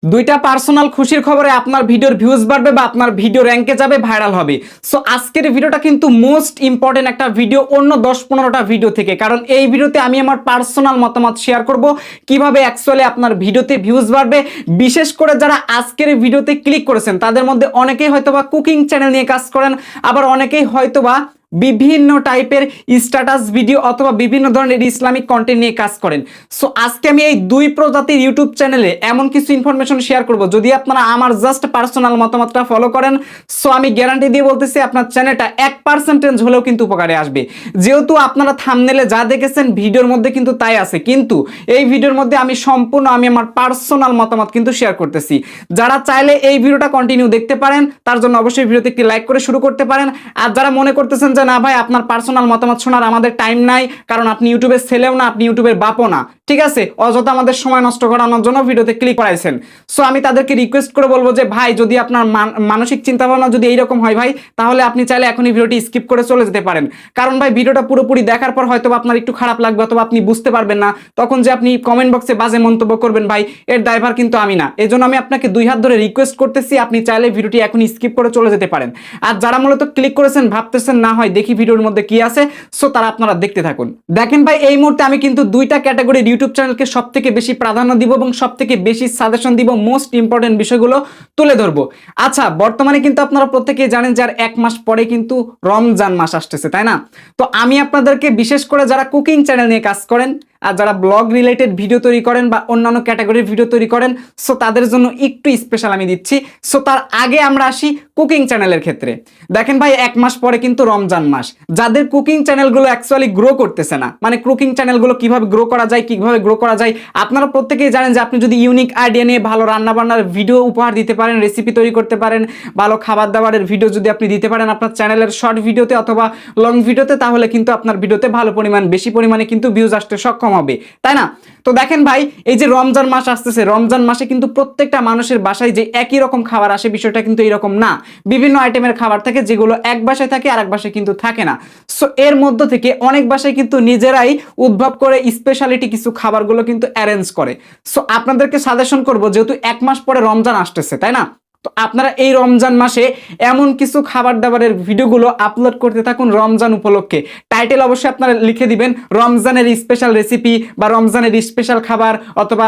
দুইটা পার্সোনাল খুশির খবরে আপনার ভিডিওর ভিউজ বাড়বে বা আপনার ভিডিও র্যাঙ্কে যাবে, ভাইরাল হবে। সো আজকের ভিডিওটা কিন্তু মোস্ট ইম্পর্টেন্ট একটা ভিডিও অন্য 10-15টা ভিডিও থেকে, কারণ এই ভিডিওতে আমি আমার পার্সোনাল মতামত শেয়ার করব কিভাবে অ্যাকচুয়ালি আপনার ভিডিওতে ভিউজ বাড়বে। বিশেষ করে যারা আজকের ভিডিওতে ক্লিক করেছেন তাদের মধ্যে অনেকেই হয়তোবা কুকিং চ্যানেল নিয়ে কাজ করেন, আবার অনেকেই হয়তোবা বিভিন্ন টাইপের স্ট্যাটাস ভিডিও অথবা বিভিন্ন ধরনের ইসলামিক কন্টেন্ট নিয়ে কাজ করেন। সো আজকে আমি এই দুই প্রজাতির ইউটিউব চ্যানেলে এমন কিছু ইনফরমেশন শেয়ার করব, যদি আপনারা আমার জাস্ট পার্সোনাল মতামতটা ফলো করেন, সো আমি গ্যারান্টি দিয়ে বলতেছি আপনার চ্যানেলটা 1% হলেও কিন্তু উপকারে আসবে। যেহেতু আপনারা থাম্বনেলে যা দেখেছেন ভিডিওর মধ্যে কিন্তু তাই আছে, কিন্তু এই ভিডিওর মধ্যে আমি সম্পূর্ণ আমার পার্সোনাল মতামত কিন্তু শেয়ার করতেছি। যারা চাইলে এই ভিডিওটা কন্টিনিউ দেখতে পারেন, তার জন্য অবশ্যই ভিডিওতে একটি লাইক করে শুরু করতে পারেন। আর যারা মনে করতেছেন না ভাই আপনার পার্সোনাল মতামত শোনার আমাদের টাইম নাই, কারণ আপনি ইউটিউবের ছেলেও না, আপনি ইউটিউবের বাপও না, ঠিক আছে, অযথা আমাদের সময় নষ্ট করানোর জন্য ভিডিওতে ক্লিক করাইছেন। সো আমি তাদেরকে রিকোয়েস্ট করে বলবো যে ভাই, যদি আপনার মানসিক চিন্তা ভাবনা যদি এইরকম হয় ভাই, তাহলে আপনি চাইলে এখনই ভিডিওটি স্কিপ করে চলে যেতে পারেন। কারণ ভাই ভিডিওটা পুরোপুরি দেখার পর হয়তো আপনার একটু খারাপ লাগবে অথবা আপনি বুঝতে পারবেন না, তখন যে আপনি কমেন্ট বক্সে বাজে মন্তব্য করবেন ভাই, এর দায়ভার কিন্তু আমি না। এজন্য আমি আপনাকে দুই হাত ধরে রিকোয়েস্ট করতেছি, আপনি চাইলে ভিডিওটি এখনই স্কিপ করে চলে যেতে পারেন। আর যারা মূলত ক্লিক করেছেন ভাবতেছেন না হয় দেখি ভিডিওর মধ্যে কি আছে, সো তারা আপনারা দেখতে থাকুন। দেখেন ভাই, এই মুহূর্তে আমি কিন্তু দুইটা ক্যাটাগরির ইউটিউব চ্যানেলকে সবথেকে বেশি প্রাধান্য দিব এবং সবথেকে বেশি সাজেশন দিব, মোস্ট ইম্পর্টেন্ট বিষয়গুলো তুলে ধরবো। আচ্ছা, বর্তমানে কিন্তু আপনারা প্রত্যেকেই জানেন যে আর এক মাস পরে কিন্তু রমজান মাস আসতেছে, তাই না? তো আমি আপনাদেরকে বিশেষ করে যারা কুকিং চ্যানেল নিয়ে কাজ করেন আর যারা ব্লগ রিলেটেড ভিডিও তৈরি করেন বা অন্যান্য ক্যাটাগরির ভিডিও তৈরি করেন, সো তাদের জন্য একটু স্পেশাল আমি দিচ্ছি। সো তার আগে আমরা আসি কুকিং চ্যানেলের ক্ষেত্রে। দেখেন ভাই, এক মাস পরে কিন্তু রমজান মাস। যাদের কুকিং চ্যানেলগুলো অ্যাকচুয়ালি গ্রো করতেছে না, মানে কুকিং চ্যানেলগুলো কিভাবে গ্রো করা যায়, কিভাবে গ্রো করা যায়, আপনারা প্রত্যেকেই জানেন যে আপনি যদি ইউনিক আইডিয়া নিয়ে ভালো রান্নাবান্নার ভিডিও উপহার দিতে পারেন, রেসিপি তৈরি করতে পারেন, ভালো খাবার দাবারের ভিডিও যদি আপনি দিতে পারেন আপনার চ্যানেলের শর্ট ভিডিওতে অথবা লং ভিডিওতে, তাহলে কিন্তু আপনার ভিডিওতে ভালো পরিমাণ বেশি পরিমাণে কিন্তু ভিউজ আসতে সক্ষম হবে, তাই না? তো দেখেন ভাই, এই যে রমজান মাস আসতেছে, রমজান মাসে কিন্তু প্রত্যেকটা মানুষের বাসায় যে একই রকম খাবার আসে, বিষয়টা কিন্তু এরকম না। বিভিন্ন আইটেমের খাবার থাকে যেগুলো এক বাসায় থাকে আর এক বাসায় কিন্তু থাকে না। সো এর মধ্য থেকে অনেক বাসায় কিন্তু নিজেরাই উদ্ভব করে স্পেশালিটি কিছু খাবারগুলো কিন্তু অ্যারেঞ্জ করে। সো আপনাদেরকে সাজেশন করব, যেহেতু এক মাস পরে রমজান আসতেছে, তাই না, তো আপনারা এই রমজান মাসে এমন কিছু খাবার দাবারের ভিডিওগুলো আপলোড করতে থাকুন রমজান উপলক্ষে। টাইটেল অবশ্যই আপনারা লিখে দিবেন রমজানের স্পেশাল রেসিপি বা রমজানের স্পেশাল খাবার, অথবা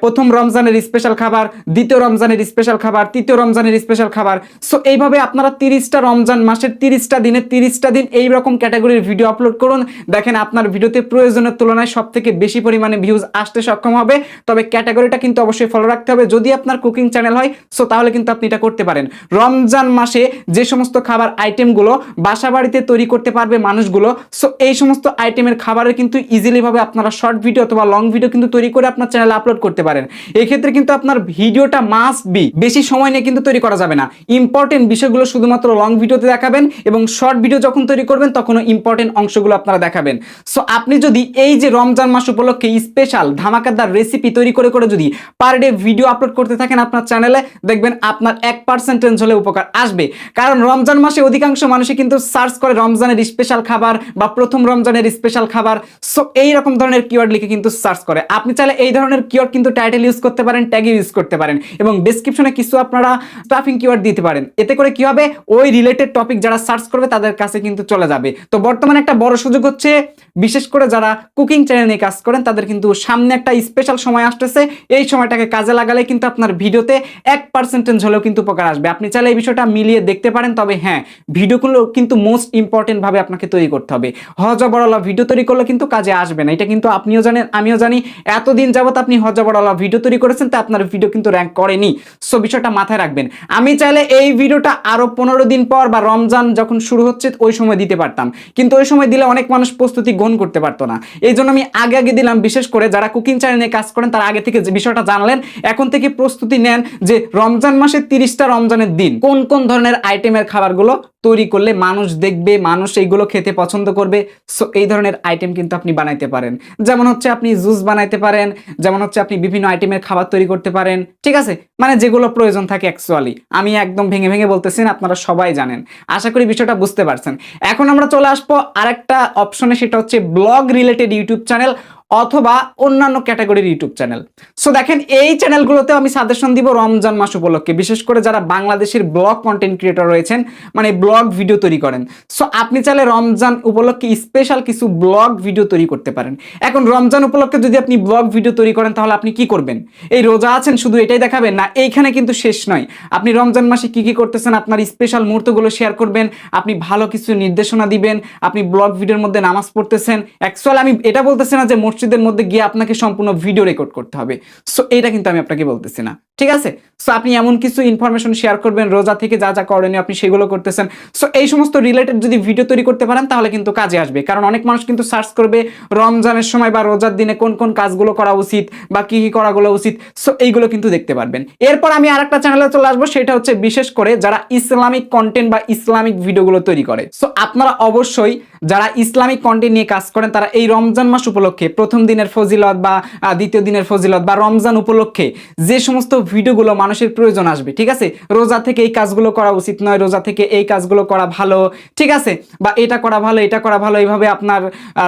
প্রথম রমজানের স্পেশাল খাবার, দ্বিতীয় রমজানের স্পেশাল খাবার, তৃতীয় রমজানের স্পেশাল খাবার। সো এইভাবে আপনারা 30টা রমজান মাসের 30টা দিনে 30টা দিন এইরকম ক্যাটাগরির ভিডিও আপলোড করুন। দেখেন আপনার ভিডিওতে প্রয়োজনের তুলনায় সব থেকে বেশি পরিমাণে ভিউজ আসতে সক্ষম হবে। তবে ক্যাটাগরিটা কিন্তু অবশ্যই ফলো রাখতে হবে। যদি আপনার কুকিং চ্যানেল হয়, সো তাহলে কিন্তু আপনি এটা করতে পারেন। রমজান মাসে যে সমস্ত খাবার আইটেমগুলো বাসা বাড়িতে তৈরি করতে পারবে মানুষগুলো, সো এই সমস্ত আইটেমের খাবারের কিন্তু ইজিলি ভাবে আপনারা শর্ট ভিডিও অথবা লং ভিডিও কিন্তু তৈরি করে আপনার চ্যানেলে আপলোড করতে পারেন। এই ক্ষেত্রে কিন্তু আপনার ভিডিওটা মাস্ট বি বেশি সময় নিয়ে কিন্তু তৈরি করা যাবে না। ইম্পর্টেন্ট বিষয়গুলো শুধুমাত্র লং ভিডিওতে দেখাবেন এবং শর্ট ভিডিও যখন তৈরি করবেন তখনও ইম্পর্টেন্ট অংশগুলো আপনারা দেখাবেন। সো আপনি যদি এই যে রমজান মাস উপলক্ষে স্পেশাল ধামাকাদার রেসিপি তৈরি করে করে যদি পার ডে ভিডিও আপলোড করতে থাকেন আপনার চ্যানেলে, দেখবেন আপনার 1% হলে উপকার আসবে। কারণ রমজান মাসে অধিকাংশ মানুষই কিন্তু সার্চ করে রমজানের স্পেশাল খাবার বা প্রথম রমজানের স্পেশাল খাবার। সো এই রকম ধরনের কিওয়ার্ড লিখে কিন্তু সার্চ করে। আপনি চাইলে এই ধরনের কিওয়ার্ড কিন্তু টাইটেল ইউজ করতে পারেন, ট্যাগ ইউজ করতে পারেন এবং ডেসক্রিপশনে কিছু আপনারা স্টাফিং কিওয়ার্ড দিতে পারেন। এতে করে কি হবে, ওই রিলেটেড টপিক যারা সার্চ করবে তাদের কাছে কিন্তু চলে যাবে। তো বর্তমানে একটা বড় সুযোগ হচ্ছে, বিশেষ করে যারা কুকিং চ্যানেল নিয়ে কাজ করেন তাদের কিন্তু সামনে একটা স্পেশাল সময় আসতেছে। এই সময়টাকে কাজে লাগালে কিন্তু আপনার ভিডিওতে 1% হলেও কিন্তু উপকার আসবে। আপনি চাইলে এই বিষয়টা মিলিয়ে দেখতে পারেন। তবে হ্যাঁ, ভিডিওগুলো কিন্তু মোস্ট ইম্পর্টেন্ট ভাবে আপনাকে তৈরি করতে হবে। হজবরলা ভিডিও তৈরি করলে কিন্তু কাজে আসবে না, এটা কিন্তু আপনিও জানেন আমিও জানি। এতদিন যাবত আপনি হজবরলা ভিডিও তৈরি করেছেন, তা আপনার ভিডিও কিন্তু র্যাঙ্ক করেনি। সো বিষয়টা মাথায় রাখবেন। আমি চাইলে এই ভিডিওটা আরো 15 দিন পর বা রমজান যখন শুরু হচ্ছে ওই সময় দিতে পারতাম, কিন্তু ওই সময় দিলে অনেক মানুষ প্রস্তুতি গ্রহণ করতে পারতো না। এই জন্য আমি আগে আগে দিলাম। বিশেষ করে যারা কুকিং চ্যানেল নিয়ে কাজ করেন তারা আগে থেকে যে বিষয়টা জানলেন, এখন থেকে প্রস্তুতি নেন যে রমজান মাসে 30টা রমজানের দিন কোন কোন ধরনের আইটেমের খাবারগুলো তৈরি করলে মানুষ দেখবে, মানুষ এইগুলো খেতে পছন্দ করবে। সো এই ধরনের আইটেম কিন্তু আপনি বানাইতে পারেন। যেমন হচ্ছে আপনি জুস বানাইতে পারেন, যেমন হচ্ছে আপনি বিভিন্ন আইটেমের খাবার তৈরি করতে পারেন, ঠিক আছে, মানে যেগুলো প্রয়োজন থাকে অ্যাকচুয়ালি। আমি একদম ভেঙে ভেঙে বলতেছি না, আপনারা সবাই জানেন। আশা করি বিষয়টা বুঝতে পারছেন। এখন আমরা চলে আসবো আরেকটা অপশনে, সেটা হচ্ছে ব্লগ রিলেটেড ইউটিউব চ্যানেল। অথবা অন্যান্য ক্যাটাগরির ইউটিউব চ্যানেল। সো দেখেন এই চ্যানেলগুলোতে আমি সাজেশন দিব রমজান মাস উপলক্ষে, বিশেষ করে যারা বাংলাদেশের ব্লগ কন্টেন্ট ক্রিয়েটর রয়েছেন, মানে ব্লগ ভিডিও তৈরি করেন। সো আপনি চাইলে রমজান উপলক্ষে স্পেশাল কিছু ব্লগ ভিডিও তৈরি করতে পারেন। এখন রমজান উপলক্ষে যদি আপনি ব্লগ ভিডিও তৈরি করেন তাহলে আপনি কি করবেন? এই রোজা আছেন শুধু এটাই দেখাবেন না, এইখানে কিন্তু শেষ নয়। আপনি রমজান মাসে কি কি করতেছেন, আপনার স্পেশাল মুহূর্তগুলো শেয়ার করবেন, আপনি ভালো কিছু নির্দেশনা দিবেন, আপনি ব্লগ ভিডিওর মধ্যে নামাজ পড়তেছেন। অ্যাকচুয়ালি আমি এটা বলতেছি না যে মসজিদের মধ্যে গিয়ে আপনাকে সম্পূর্ণ ভিডিও রেকর্ড করতে হবে। সো এটা কিন্তু আমি আপনাকে বলতেছি না, ঠিক আছে? সো আপনি এমন কিছু ইনফরমেশন শেয়ার করবেন, রোজা থেকে যা যা করণীয় আপনি সেগুলো করতেছেন। সো এই সমস্ত রিলেটেড যদি ভিডিও তৈরি করতে পারেন তাহলে কিন্তু কাজে আসবে। কারণ অনেক মানুষ কিন্তু সার্চ করবে রমজানের সময় বা রোজার দিনে কোন কোন কাজগুলো করা উচিত বা কি কি করাগুলো উচিত। সো এইগুলো কিন্তু দেখতে পারবেন। এরপর আমি আরেকটা চ্যানেলে চলে আসবো, সেটা হচ্ছে বিশেষ করে যারা ইসলামিক কন্টেন্ট বা ইসলামিক ভিডিওগুলো তৈরি করে। সো আপনারা অবশ্যই যারা ইসলামিক কন্টেন্ট নিয়ে কাজ করেন তারা এই রমজান মাস উপলক্ষে প্রথম দিনের ফজিলত বা দ্বিতীয় দিনের ফজিলত বা রমজান উপলক্ষে যে সমস্ত ভিডিওগুলো মানুষের প্রয়োজন আসবে, ঠিক আছে? রোজা থেকে এই কাজগুলো করা উচিত নয়, রোজা থেকে এই কাজগুলো করা ভালো, ঠিক আছে? বা এটা করা ভালো, এটা করা ভালো, এইভাবে আপনার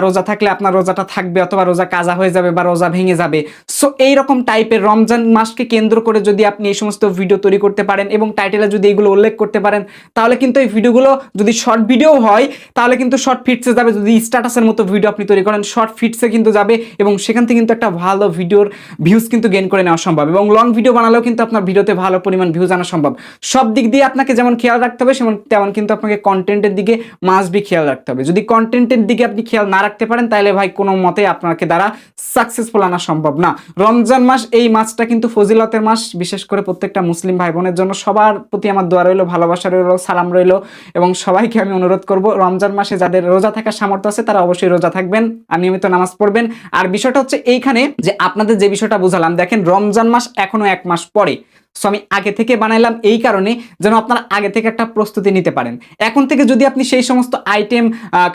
রোজা থাকলে আপনার রোজাটা থাকবে অথবা রোজা কাজা হয়ে যাবে বা রোজা ভেঙে যাবে। সো এইরকম টাইপের রমজান মাসকে কেন্দ্র করে যদি আপনি এই সমস্ত ভিডিও তৈরি করতে পারেন এবং টাইটেলে যদি এগুলো উল্লেখ করতে পারেন তাহলে কিন্তু এই ভিডিওগুলো যদি শর্ট ভিডিও হয় তাহলে কিন্তু শর্ট ফিটসে যাবে। যদি স্ট্যাটাসের মতো ভিডিও আপনি তৈরি করেন শর্ট ফিটসে কিন্তু যাবে এবং সেখান থেকে কিন্তু একটা ভালো ভিডিওর ভিউজ কিন্তু গেইন করে নেওয়া সম্ভব। এবং লং ভিডিও বানালেও কিন্তু আপনার ভিডিওতে ভালো পরিমাণ ভিউজ আনা সম্ভব। সব দিক দিয়ে আপনাকে যেমন খেয়াল রাখতে হবে তেমন কিন্তু আপনাকে কন্টেন্টের দিকে মাস্ট বি খেয়াল রাখতে হবে। যদি কন্টেন্টের দিকে আপনি খেয়াল না রাখতে পারেন তাহলে ভাই কোনো মতে আপনাকে দ্বারা সাকসেসফুল আনা সম্ভব না। রমজান মাস এই মাসটা কিন্তু ফজিলতের মাস, বিশেষ করে প্রত্যেকটা মুসলিম ভাই বোনের জন্য। সবার প্রতি আমার দোয়া রইল, ভালোবাসা রইল, সালাম রইল এবং সবাইকে আমি অনুরোধ করব রমজান মাসে যাদের রোজা থাকার সামর্থ্য আছে তারা অবশ্যই রোজা থাকবেন আর নিয়মিত নামাজ পড়বেন। আর বিষয়টা হচ্ছে এইখানে যে আপনাদের যে বিষয়টা বুঝালাম, দেখেন রমজান মাস এখনো 1 মাস পরে। সো আমি আগে থেকে বানাইলাম এই কারণে যেন আপনারা আগে থেকে একটা প্রস্তুতি নিতে পারেন। এখন থেকে যদি আপনি সেই সমস্ত আইটেম,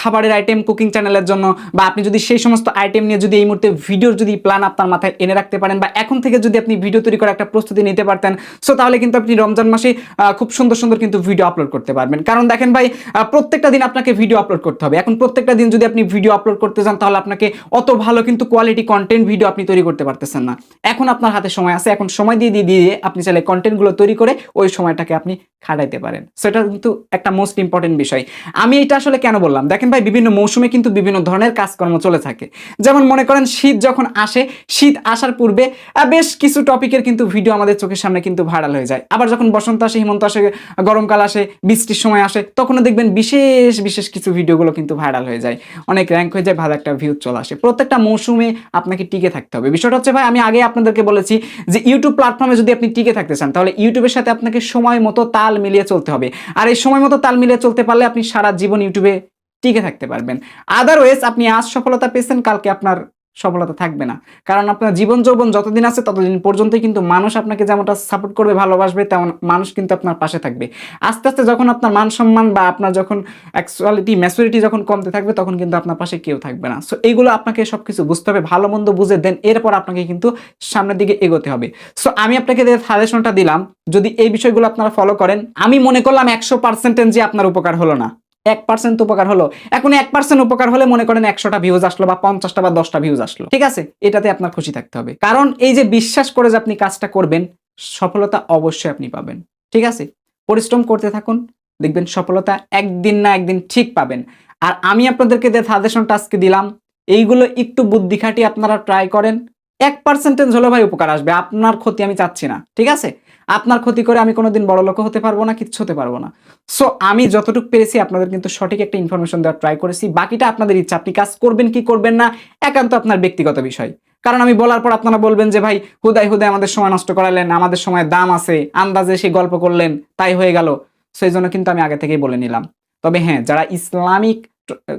খাবারের আইটেম, কুকিং চ্যানেলের জন্য বা আপনি যদি সেই সমস্ত আইটেম নিয়ে যদি এই মুহূর্তে ভিডিওর যদি প্ল্যান আপনার মাথায় এনে রাখতে পারেন বা এখন থেকে যদি আপনি ভিডিও তৈরি করে একটা প্রস্তুতি নিতে পারতেন, সো তাহলে কিন্তু আপনি রমজান মাসে খুব সুন্দর সুন্দর কিন্তু ভিডিও আপলোড করতে পারবেন। কারণ দেখেন ভাই, প্রত্যেকটা দিন আপনাকে ভিডিও আপলোড করতে হবে। এখন প্রত্যেকটা দিন যদি আপনি ভিডিও আপলোড করতে যান তাহলে আপনাকে অত ভালো কিন্তু কোয়ালিটি কন্টেন্ট ভিডিও আপনি তৈরি করতে পারতেছেন না। এখন আপনার হাতে সময় আছে, এখন সময় দিয়ে আপনি চাইলে কন্টেন্টগুলো তৈরি করে ওই সময়টাকে আপনি খাটাইতে পারেন। সেটা কিন্তু একটা মোস্ট ইম্পর্টেন্ট বিষয়। আমি এটা আসলে কেন বললাম, দেখেন ভাই বিভিন্ন মৌসুমে কিন্তু বিভিন্ন ধরনের কাজকর্ম চলে থাকে। যেমন মনে করেন শীত যখন আসে, শীত আসার পূর্বে বেশ কিছু টপিকের কিন্তু ভিডিও আমাদের চোখের সামনে কিন্তু ভাইরাল হয়ে যায়। আবার যখন বসন্ত আসে, হেমন্ত আসে, গরমকাল আসে, বৃষ্টির সময় আসে, তখনও দেখবেন বিশেষ বিশেষ কিছু ভিডিওগুলো কিন্তু ভাইরাল হয়ে যায়, অনেক র্যাঙ্ক হয়ে যায়, ভালো একটা ভিউ চলে আসে। প্রত্যেকটা মৌসুমে আপনাকে টিকে থাকতে হবে। বিষয়টা হচ্ছে ভাই, আমি আগে আপনাদেরকে বলেছি যে ইউটিউব প্ল্যাটফর্মে যদি আপনি টিকে থাকতে চান তাহলে ইউটিউবের সাথে আপনাকে সময় মতো তাল মিলিয়ে চলতে হবে। আর এই সময় মতো তাল মিলিয়ে চলতে পারলে আপনি সারা জীবন ইউটিউবে টিকে থাকতে পারবেন। আদারওয়াইজ আপনি আজ সফলতা পেয়েছেন, কালকে আপনার সফলতা থাকবে না। কারণ আপনার জীবন যৌবন যতদিন আছে ততদিন পর্যন্তই কিন্তু মানুষ আপনাকে যেমনটা সাপোর্ট করবে, ভালোবাসবে, তেমন মানুষ কিন্তু আপনার পাশে থাকবে। আস্তে আস্তে যখন আপনার মান সম্মান বা আপনার যখন অ্যাকচুয়ালিটি ম্যাচুরিটি যখন কমতে থাকবে তখন কিন্তু আপনার পাশে কেউ থাকবে না। সো এইগুলো আপনাকে সবকিছু বুঝতে হবে, ভালো মন্দ বুঝে দেন এরপর আপনাকে কিন্তু সামনের দিকে এগোতে হবে। সো আমি আপনাকে যে সাজেশনটা দিলাম, যদি এই বিষয়গুলো আপনারা ফলো করেন, আমি মনে করলাম 100% যে আপনার উপকার হলো না, 1% উপকার হলো। এখন 1% উপকার হলে মনে করেন 100টা ভিউজ আসলো বা 50টা বা 10টা ভিউজ আসলো, ঠিক আছে? এটাতে আপনার খুশি থাকতে হবে। কারণ এই যে বিশ্বাস করে যে আপনি কাজটা করবেন, সফলতা অবশ্যই আপনি পাবেন, ঠিক আছে? পরিশ্রম করতে থাকুন, দেখবেন সফলতা একদিন না একদিন ঠিক পাবেন। আর আমি আপনাদেরকে যে সাজেশনটা আজকে দিলাম, এইগুলো একটু বুদ্ধি খাটিয়ে আপনারা ট্রাই করেন। 1% হলো ভাই উপকার আসবে, আপনার ক্ষতি আমি চাচ্ছি না, ঠিক আছে? আপনার ক্ষতি করে আমি কোনোদিন বড় লোক হতে পারবো না, কিচ্ছু হতে পারবো না। সো আমি যতটুকু পেরেছি আপনাদের কিন্তু সঠিক একটা ইনফরমেশন দেওয়ার ট্রাই করেছি। বাকিটা আপনাদের ইচ্ছা, আপনি কাজ করবেন কি করবেন না একান্ত আপনার ব্যক্তিগত বিষয়। কারণ আমি বলার পর আপনারা বলবেন যে ভাই হুদায় হুদায় আমাদের সময় নষ্ট করালেন, আমাদের সময় দাম আছে, আন্দাজে সেই গল্প করলেন, তাই হয়ে গেল। সেই জন্য কিন্তু আমি আগে থেকেই বলে নিলাম। তবে হ্যাঁ, যারা ইসলামিক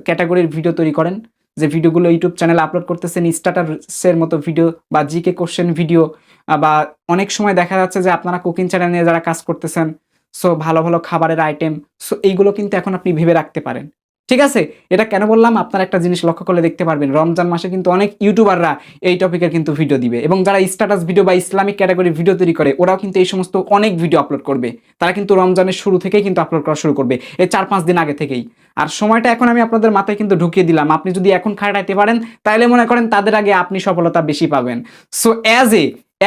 ক্যাটাগরির ভিডিও তৈরি করেন, যে ভিডিওগুলো ইউটিউব চ্যানেলে আপলোড করতেছেন, স্ট্যাটাসের মতো ভিডিও বা জিকে কোশ্চেন ভিডিও, বা অনেক সময় দেখা যাচ্ছে যে আপনারা কুকিং চ্যানেল নিয়ে যারা কাজ করতেছেন, সো ভালো ভালো খাবারের আইটেম, সো এইগুলো কিন্তু এখন আপনি ভেবে রাখতে পারেন। ঠিক আছে, এটা কেন বললাম, আপনারা একটা জিনিস লক্ষ্য করলে দেখতে পারবেন রমজান মাসে কিন্তু অনেক ইউটিউবাররা এই টপিকের কিন্তু ভিডিও দিবে, এবং যারা স্ট্যাটাস ভিডিও বা ইসলামিক ক্যাটাগরি ভিডিও তৈরি করে ওরাও কিন্তু এই সমস্ত অনেক ভিডিও আপলোড করবে। তারা কিন্তু রমজানের শুরু থেকেই কিন্তু আপলোড করা শুরু করবে, এই 4-5 দিন আগে থেকেই। আর সময়টা এখন আমি আপনাদের মাথায় কিন্তু ঢুকিয়ে দিলাম, আপনি যদি এখন খাটাইতে পারেন তাহলে মনে করেন তাদের আগে আপনি সফলতা বেশি পাবেন। সো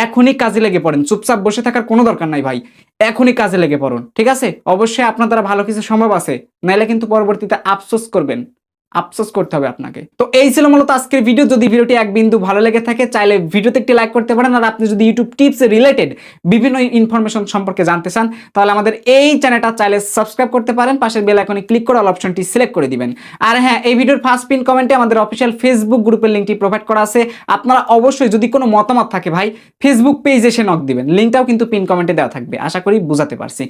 এখনই কাজে লেগে পড়েন, চুপচাপ বসে থাকার কোনো দরকার নাই ভাই, এখনই কাজে লেগে পড়ুন। ঠিক আছে, অবশ্যই আপনার দ্বারা ভালো কিছু সম্ভব আছে, নাইলে কিন্তু পরবর্তীতে আফসোস করবেন, আফসোস করতে হবে আপনাকে। তো এই ছিল মূলত আজকের ভিডিও। যদি ভিডিওটি এক বিন্দু ভালো লেগে থাকে চাইলে ভিডিওতে একটি লাইক করতে পারেন। আর আপনি যদি ইউটিউব টিপস রিলেটেড বিভিন্ন ইনফরমেশন সম্পর্কে জানতে চান তাহলে আমাদের এই চ্যানেলটা চাইলে সাবস্ক্রাইব করতে পারেন, পাশের বেল আইকনে ক্লিক করে অল অপশনটি সিলেক্ট করে দিবেন। আর হ্যাঁ, এই ভিডিওর ফার্স্ট পিন কমেন্টে আমাদের অফিসিয়াল ফেসবুক গ্রুপের লিঙ্কটি প্রোভাইড করা আছে। আপনারা অবশ্যই যদি কোনো মতামত থাকে ভাই ফেসবুক পেজে এসে নক দিবেন, লিঙ্কটাও কিন্তু পিন কমেন্টে দেওয়া থাকবে। আশা করি বুঝাতে পারছি।